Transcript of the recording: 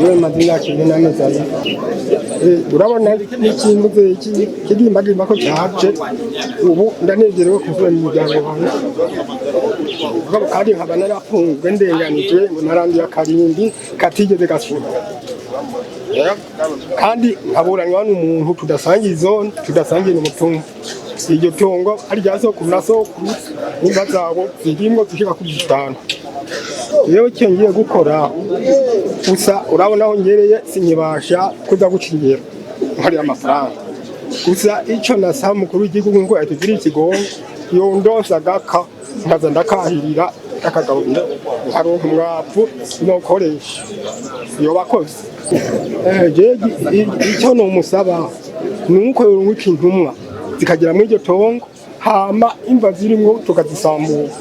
Jewe maze imyaka 4 n'amezi abiri. Urabona n'ikintu kigimba ko cyaje ubu ndanezerewe kuvuye mu muryango wanjye. Kandi nkaba narafunzwe ndenganije ngo narangiye akarindi katigeze gasura. Kandi nkaburanywa n'umuntu tudasangiye zone tudasangiye n'umutungo. Iryo tongo ari ryaso ku nasokuru nimba zabo zirimo zishika ku 5. Yewe cyo ngiye gukora gusa urabona aho ngereye sinyibasha kuza gucingira hari amafaranga gusa icyo nasaba mukuru w'igihugu ngo atugire ikigongo yondonsa gaka nkaza ndakahirira akagabura haronka umwavu nokoresha iyo bakoze icyo no musaba nuko yorunguka intumwa zikagira muri iryo tongo hama imva zirimo tukazisambura